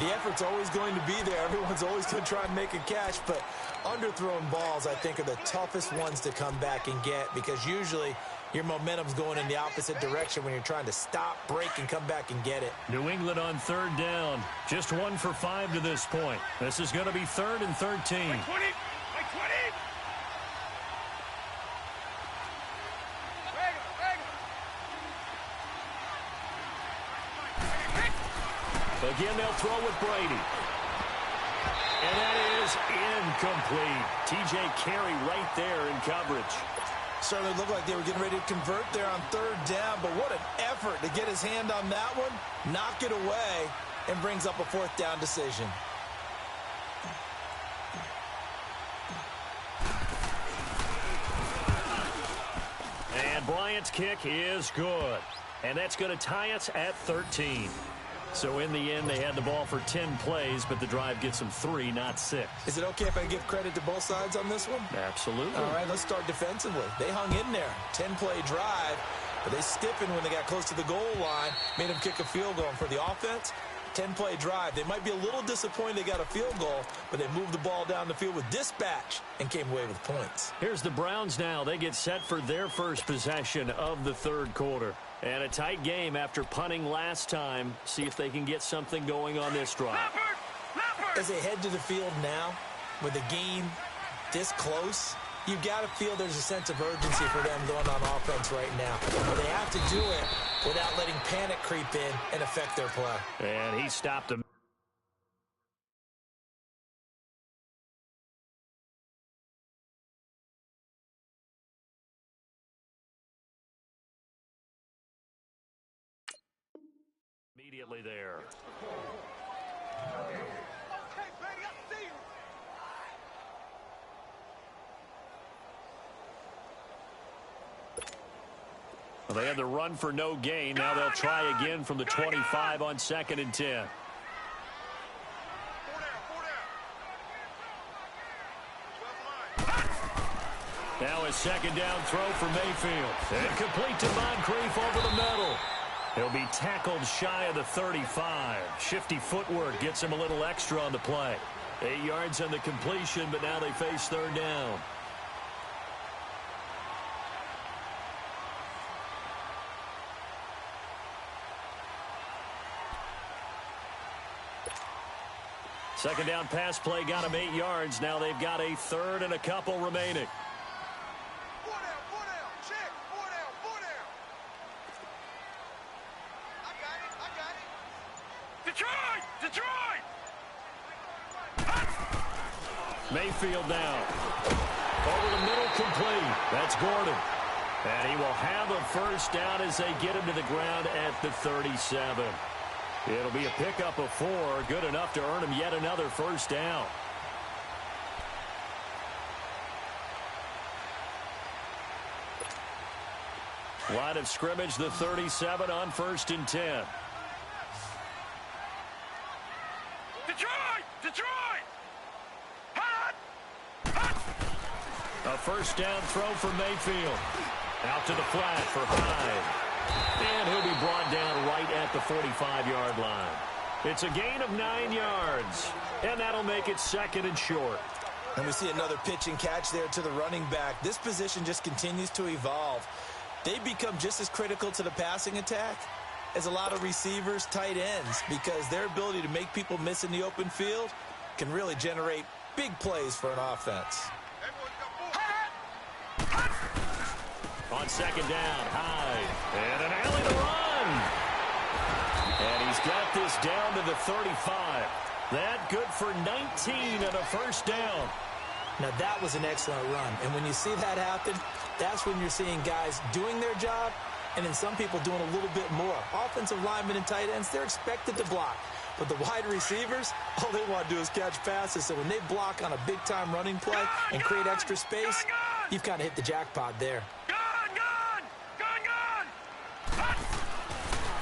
The effort's always going to be there. Everyone's always going to try and make a catch, but underthrown balls, I think, are the toughest ones to come back and get because usually your momentum's going in the opposite direction when you're trying to stop, break, and come back and get it. New England on 3rd down. Just 1 for 5 to this point. This is going to be 3rd and 13. Wait 20! Wait 20! Again, they'll throw with Brady. And that is incomplete. T.J. Carey right there in coverage. Certainly looked like they were getting ready to convert there on 3rd down, but what an effort to get his hand on that one, knock it away, and brings up a 4th down decision. And Bryant's kick is good. And that's going to tie us at 13. So in the end, they had the ball for 10 plays, but the drive gets them 3, not 6. Is it okay if I give credit to both sides on this one? Absolutely. All right, let's start defensively. They hung in there. 10-play drive, but they stiffened when they got close to the goal line, made them kick a field goal. And for the offense, 10-play drive. They might be a little disappointed they got a field goal, but they moved the ball down the field with dispatch and came away with points. Here's the Browns now. They get set for their first possession of the 3rd quarter. And a tight game after punting last time. See if they can get something going on this drive. As they head to the field now, with the game this close, you've got to feel there's a sense of urgency for them going on offense right now. But they have to do it without letting panic creep in and affect their play. And he stopped him. Immediately there. Well, they had the run for no gain. Now they'll try again from the 25 on 2nd and 10. Now a 2nd down throw for Mayfield. And complete to Moncrief over the middle. He'll be tackled shy of the 35. Shifty footwork gets him a little extra on the play. 8 yards on the completion, but now they face third down. Second down pass play got him 8 yards. Now they've got a third and a couple remaining. Four down, check, four down. I got it. Detroit! Mayfield down. Over the middle, complete. That's Gordon. And he will have a first down as they get him to the ground at the 37. It'll be a pickup of 4, good enough to earn him yet another first down. Line of scrimmage, the 37 on 1st and 10. Detroit! A first down throw for Mayfield. Out to the flat for Hyde. And he'll be brought down right at the 45-yard line. It's a gain of 9 yards, and that'll make it 2nd and short. And we see another pitch and catch there to the running back. This position just continues to evolve. They become just as critical to the passing attack as a lot of receivers, tight ends, because their ability to make people miss in the open field can really generate big plays for an offense. On second down, Hyde. And an alley to run. And he's got this down to the 35. That good for 19 and a first down. Now, that was an excellent run. And when you see that happen, that's when you're seeing guys doing their job and then some people doing a little bit more. Offensive linemen and tight ends, they're expected to block. But the wide receivers, all they want to do is catch passes. So when they block on a big-time running play and create extra space, you've kind of hit the jackpot there.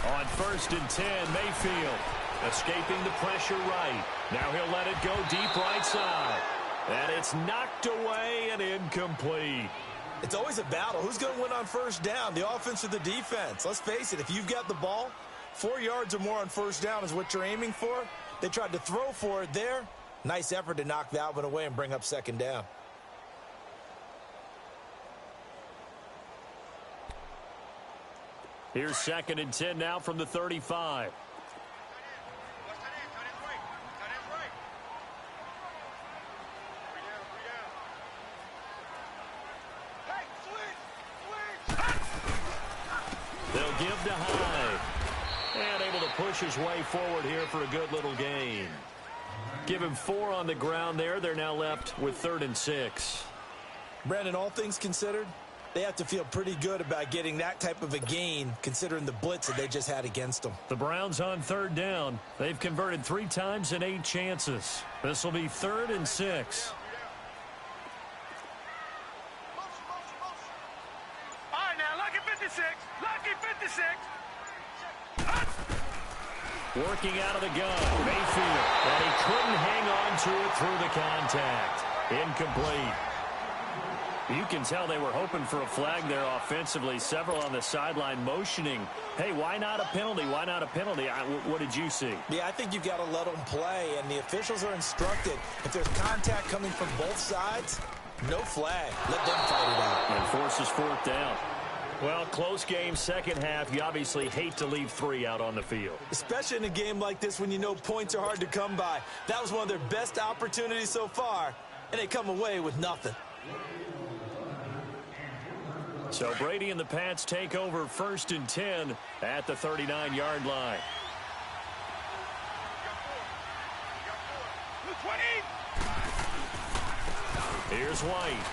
On 1st and 10, Mayfield escaping the pressure right. Now he'll let it go deep right side. And it's knocked away and incomplete. It's always a battle. Who's going to win on first down, the offense or the defense? Let's face it, if you've got the ball, 4 yards or more on first down is what you're aiming for. They tried to throw for it there. Nice effort to knock that one away and bring up second down. Here's 2nd and 10 now from the 35. They'll give to Hyde. And able to push his way forward here for a good little gain. Give him 4 on the ground there. They're now left with 3rd and 6. Brandon, all things considered, they have to feel pretty good about getting that type of a gain, considering the blitz that they just had against them. The Browns on 3rd down. They've converted 3 times in 8 chances. This will be 3rd and 6. All right, now, lucky 56. Working out of the gun, Mayfield. And he couldn't hang on to it through the contact. Incomplete. You can tell they were hoping for a flag there offensively. Several on the sideline motioning. Hey, why not a penalty? Why not a penalty? What did you see? Yeah, I think you've got to let them play, and the officials are instructed. If there's contact coming from both sides, no flag. Let them fight it out. And forces 4th down. Well, close game, second half. You obviously hate to leave 3 out on the field. Especially in a game like this when you know points are hard to come by. That was one of their best opportunities so far, and they come away with nothing. So Brady and the Pats take over 1st and 10 at the 39-yard line. 20. Here's White.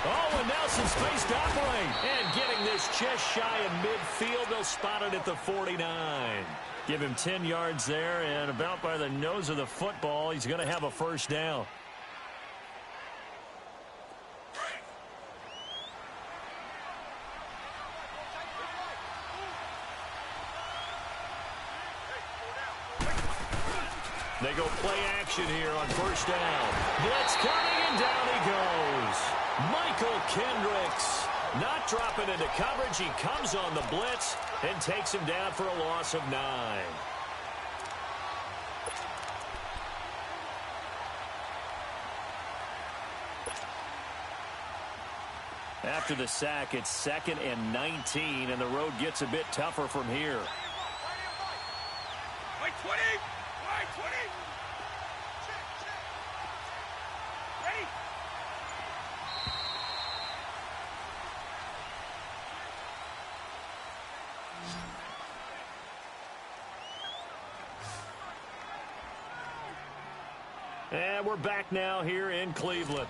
Oh, and now some space to operate. And getting this just shy of midfield. They'll spot it at the 49. Give him 10 yards there, and about by the nose of the football, he's going to have a first down. They go play action here on first down. Blitz coming, and down he goes. Michael Kendricks not dropping into coverage. He comes on the blitz, and takes him down for a loss of 9. After the sack, it's 2nd and 19, and the road gets a bit tougher from here. Wait, 20! Wait, 20! Ready? And we're back now here in Cleveland.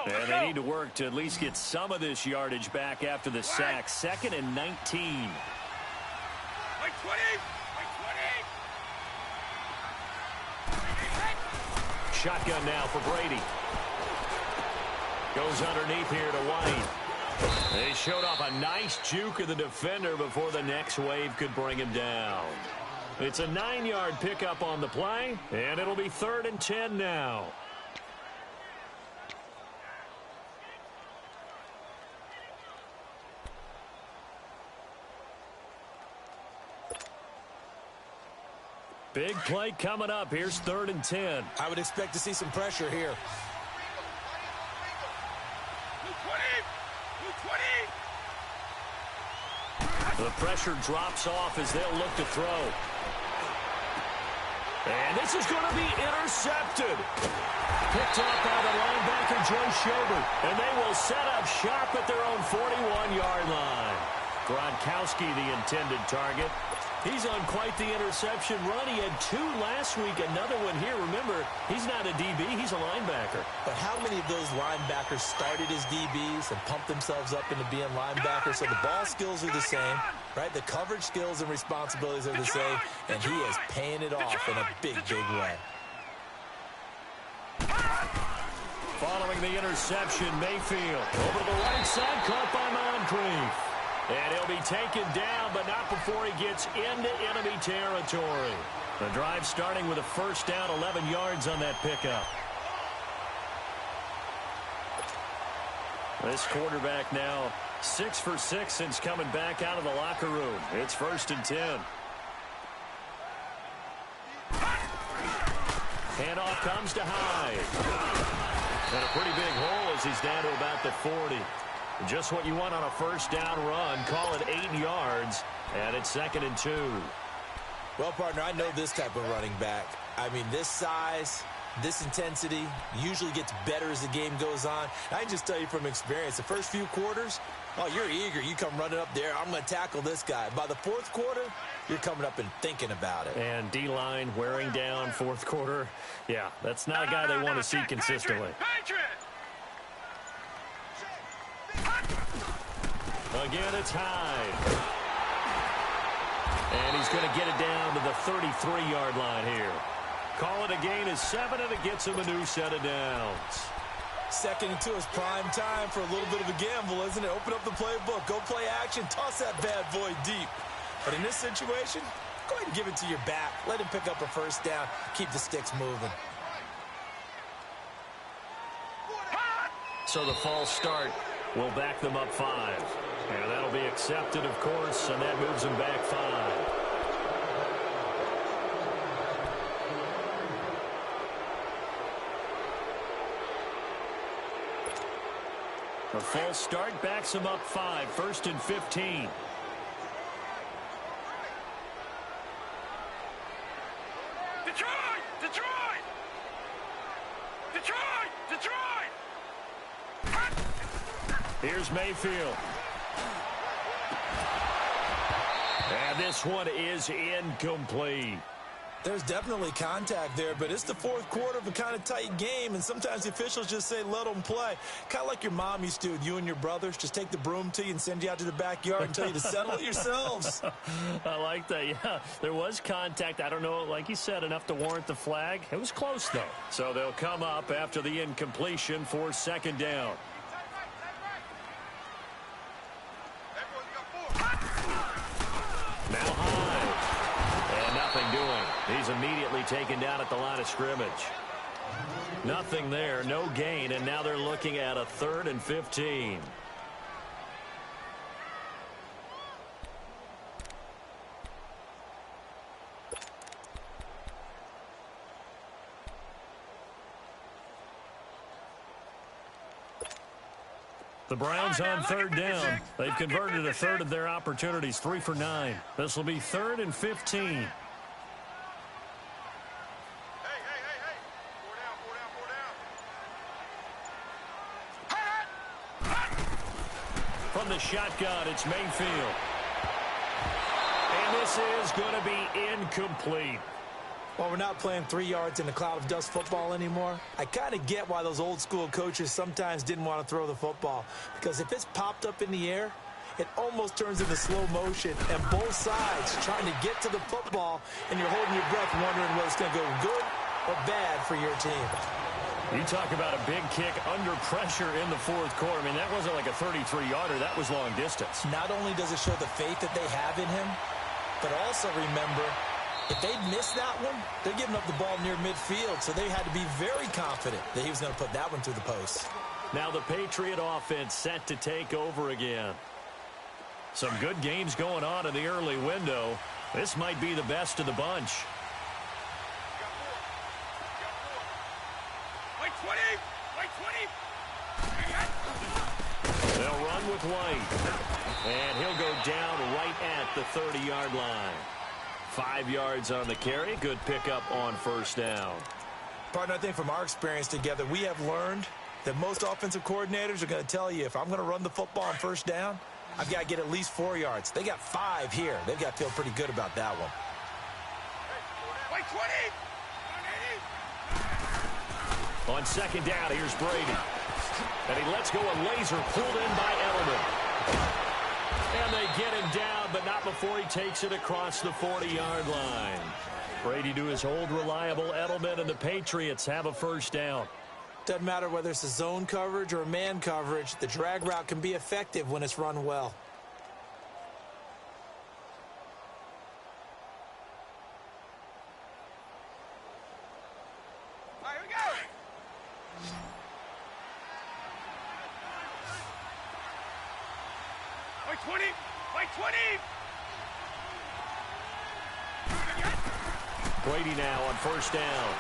And they need to work to at least get some of this yardage back after the sack. 2nd and 19. Wait, 20! Wait, 20! Shotgun now for Brady. Goes underneath here to White. They showed off a nice juke of the defender before the next wave could bring him down. It's a 9-yard pickup on the play, and it'll be 3rd and 10 now. Big play coming up. Here's 3rd and 10. I would expect to see some pressure here. 20! The pressure drops off as they'll look to throw. And this is going to be intercepted. Picked up by the linebacker, Joe Schobert. And they will set up shop at their own 41-yard line. Gronkowski, the intended target. He's on quite the interception run. He had 2 last week, another one here. Remember, he's not a DB, he's a linebacker. But how many of those linebackers started as DBs and pumped themselves up into being linebackers? So the ball skills are the same, right? The coverage skills and responsibilities are the same, and he is paying it off in a big, big way. Following the interception, Mayfield over to the right side, caught by Moncrief. And he'll be taken down, but not before he gets into enemy territory. The drive starting with a first down, 11 yards on that pickup. This quarterback now 6 for 6 since coming back out of the locker room. It's 1st and 10. Handoff comes to Hyde. And a pretty big hole as he's down to about the 40. Just what you want on a first down run. Call it 8 yards, and it's 2nd and 2. Well, partner, I know this type of running back. I mean, this size, this intensity usually gets better as the game goes on. I can just tell you from experience, the first few quarters, oh, you're eager. You come running up there, I'm going to tackle this guy. By the 4th quarter, you're coming up and thinking about it. And D-line wearing down 4th quarter. Yeah, that's not a guy they want to see consistently. Again, it's Hyde. And he's going to get it down to the 33-yard line here. Call it a gain of 7, and it gets him a new set of downs. 2nd and 2 is prime time for a little bit of a gamble, isn't it? Open up the playbook, go play action, toss that bad boy deep. But in this situation, go ahead and give it to your back. Let him pick up a first down, keep the sticks moving. So the false start will back them up 5. And that'll be accepted, of course, and that moves them back 5. A false start backs them up 5. 1st and 15. Detroit! Detroit! Detroit! Detroit! Here's Mayfield. And this one is incomplete. There's definitely contact there, but it's the 4th quarter of a kind of tight game, and sometimes the officials just say, let them play. Kind of like your mom used to with you and your brothers. Just take the broom to you and send you out to the backyard and tell you to settle it yourselves. I like that, yeah. There was contact. I don't know, like you said, enough to warrant the flag. It was close, though. So they'll come up after the incompletion for 2nd down. is immediately taken down at the line of scrimmage. Nothing there, no gain, and now they're looking at a 3rd and 15. The Browns on 3rd down. They've converted a 1/3 of their opportunities, 3 for 9. This will be 3rd and 15. From the shotgun, it's Mayfield. And this is going to be incomplete. Well, we're not playing 3 yards in a cloud of dust football anymore. I kind of get why those old school coaches sometimes didn't want to throw the football. Because if it's popped up in the air, it almost turns into slow motion. And both sides trying to get to the football, and you're holding your breath wondering whether it's going to go good or bad for your team. You talk about a big kick under pressure in the 4th quarter. I mean, that wasn't like a 33-yarder. That was long distance. Not only does it show the faith that they have in him, but also remember, if they'd missed that one, they're giving up the ball near midfield, so they had to be very confident that he was going to put that one through the post. Now the Patriot offense set to take over again. Some good games going on in the early window. This might be the best of the bunch. Wait 20! Wait 20! They'll run with White. And he'll go down right at the 30-yard line. 5 yards on the carry. Good pickup on 1st down. Partner, I think from our experience together, we have learned that most offensive coordinators are going to tell you, if I'm going to run the football on 1st down, I've got to get at least 4 yards. They got 5 here. They've got to feel pretty good about that one. Wait 20! On 2nd down, here's Brady. And he lets go a laser pulled in by Edelman. And they get him down, but not before he takes it across the 40-yard line. Brady to his old reliable Edelman, and the Patriots have a 1st down. Doesn't matter whether it's a zone coverage or a man coverage, the drag route can be effective when it's run well. All right, here we go! Wait 20! Wait 20! Brady now on 1st down.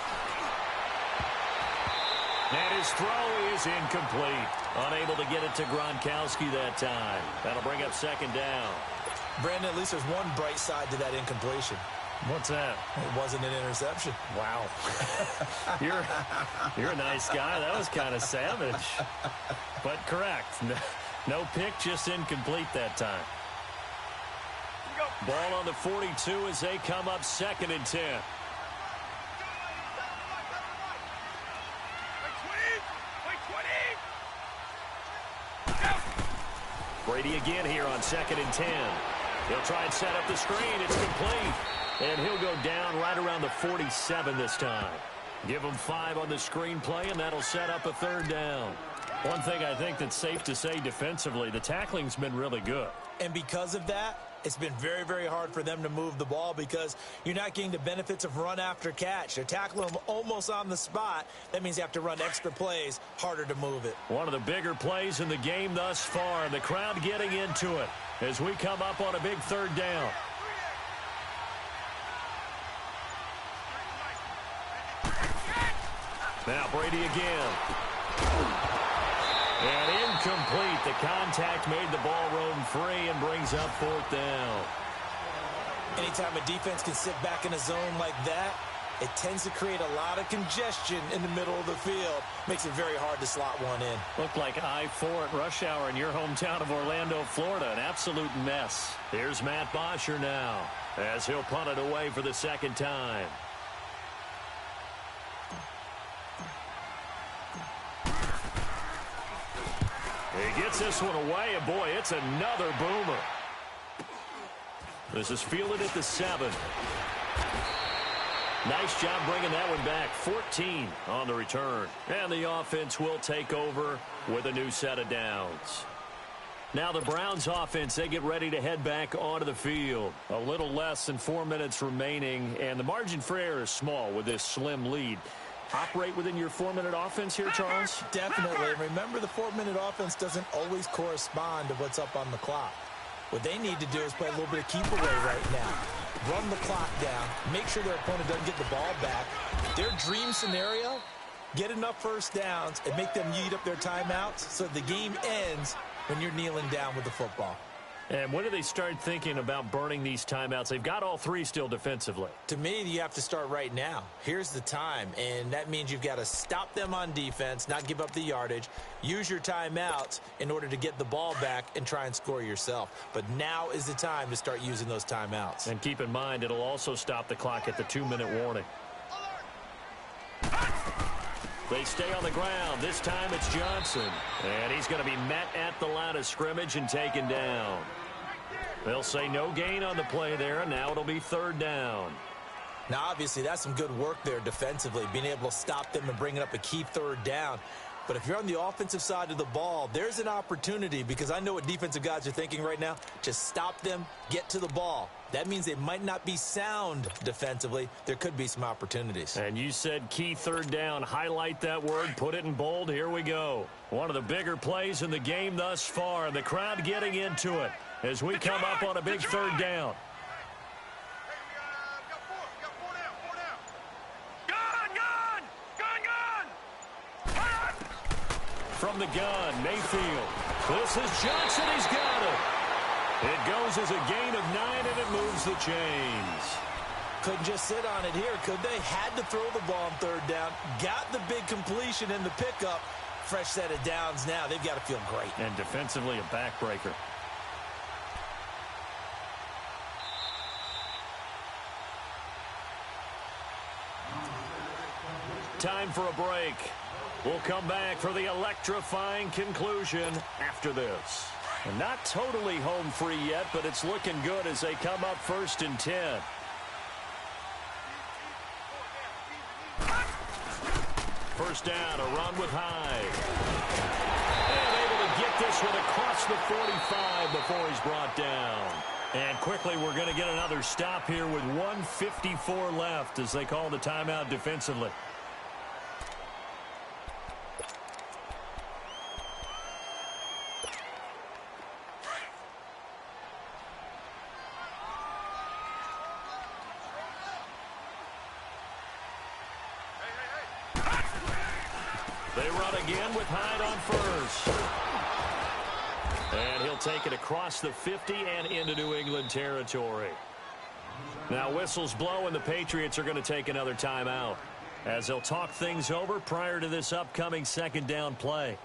And his throw is incomplete. Unable to get it to Gronkowski that time. That'll bring up 2nd down. Brandon, at least there's one bright side to that incompletion. What's that? It wasn't an interception. Wow. You're a nice guy. That was kind of savage. But correct. No pick, just incomplete that time. Ball on the 42 as they come up 2nd and 10. Brady again here on 2nd and 10. He'll try and set up the screen. It's complete. And he'll go down right around the 47 this time. Give him 5 on the screen play, and that'll set up a 3rd down. One thing I think that's safe to say defensively, the tackling's been really good. And because of that, it's been very, very hard for them to move the ball because you're not getting the benefits of run after catch. They're tackling them almost on the spot. That means you have to run extra plays, harder to move it. One of the bigger plays in the game thus far, and the crowd getting into it as we come up on a big 3rd down. Now Brady again. And incomplete. The contact made the ball roam free and brings up 4th down. Anytime a defense can sit back in a zone like that, it tends to create a lot of congestion in the middle of the field. Makes it very hard to slot one in. Looked like I-4 at rush hour in your hometown of Orlando, Florida. An absolute mess. Here's Matt Bosher now as he'll punt it away for the 2nd time. He gets this one away, and boy, it's another boomer. This is fielded at the 7. Nice job bringing that one back. 14 on the return. And the offense will take over with a new set of downs. Now the Browns offense, they get ready to head back onto the field. A little less than 4 minutes remaining, and the margin for error is small with this slim lead. Operate within your 4-minute offense here, Charles? Definitely. Remember, the 4-minute offense doesn't always correspond to what's up on the clock. What they need to do is play a little bit of keep away right now. Run the clock down. Make sure their opponent doesn't get the ball back. Their dream scenario, get enough first downs and make them eat up their timeouts so the game ends when you're kneeling down with the football. And when do they start thinking about burning these timeouts? They've got all three still defensively. To me, you have to start right now. Here's the time, and that means you've got to stop them on defense, not give up the yardage, use your timeouts in order to get the ball back and try and score yourself. But now is the time to start using those timeouts. And keep in mind, it'll also stop the clock at the 2-minute warning. They stay on the ground. This time it's Johnson. And he's going to be met at the line of scrimmage and taken down. They'll say no gain on the play there, and now it'll be third down. Now, obviously, that's some good work there defensively, being able to stop them and bringing up a key third down. But if you're on the offensive side of the ball, there's an opportunity, because I know what defensive guys are thinking right now. Just stop them, get to the ball. That means they might not be sound defensively. There could be some opportunities. And you said key third down. Highlight that word, put it in bold. Here we go. One of the bigger plays in the game thus far, and the crowd getting into it as we come up on a big third down. From the gun, Mayfield. This is Johnson. He's got it. It goes as a gain of 9, and it moves the chains. Couldn't just sit on it here, could they? Had to throw the ball on third down. Got the big completion in the pickup. Fresh set of downs now. They've got to feel great. And defensively, a backbreaker. Time for a break. We'll come back for the electrifying conclusion after this. And not totally home free yet, but it's looking good as they come up 1st and 10. First down, a run with Hyde. And able to get this one across the 45 before he's brought down. And quickly, we're going to get another stop here with 1:54 left as they call the timeout defensively. They run again with Hyde on first. And he'll take it across the 50 and into New England territory. Now whistles blow, and the Patriots are going to take another timeout as they'll talk things over prior to this upcoming second down play.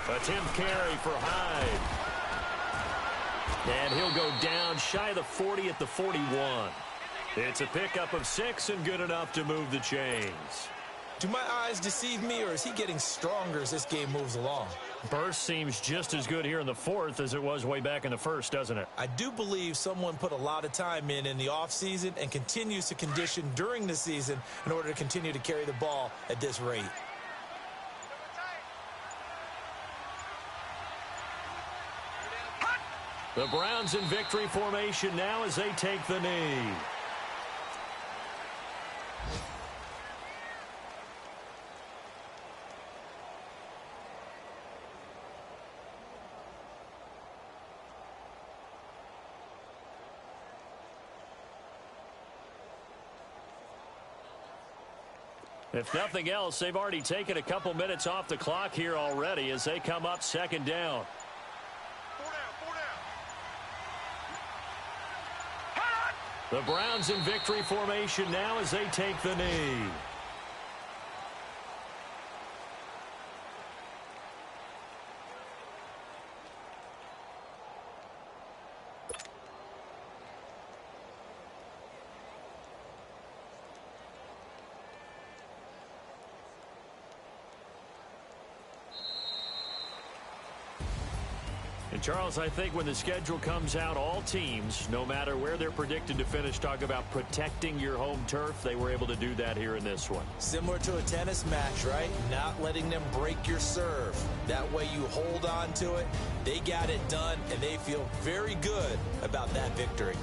A 10th carry for Hyde. And he'll go down shy of the 40 at the 41. It's a pickup of 6 and good enough to move the chains. Do my eyes deceive me, or is he getting stronger as this game moves along? Burst seems just as good here in the 4th as it was way back in the 1st, doesn't it? I do believe someone put a lot of time in the offseason and continues to condition during the season in order to continue to carry the ball at this rate. The Browns in victory formation now as they take the knee. If nothing else, they've already taken a couple minutes off the clock here already as they come up second down. The Browns in victory formation now as they take the knee. And Charles, I think when the schedule comes out, all teams, no matter where they're predicted to finish, talk about protecting your home turf. They were able to do that here in this one. Similar to a tennis match, right? Not letting them break your serve. That way you hold on to it. They got it done, and they feel very good about that victory.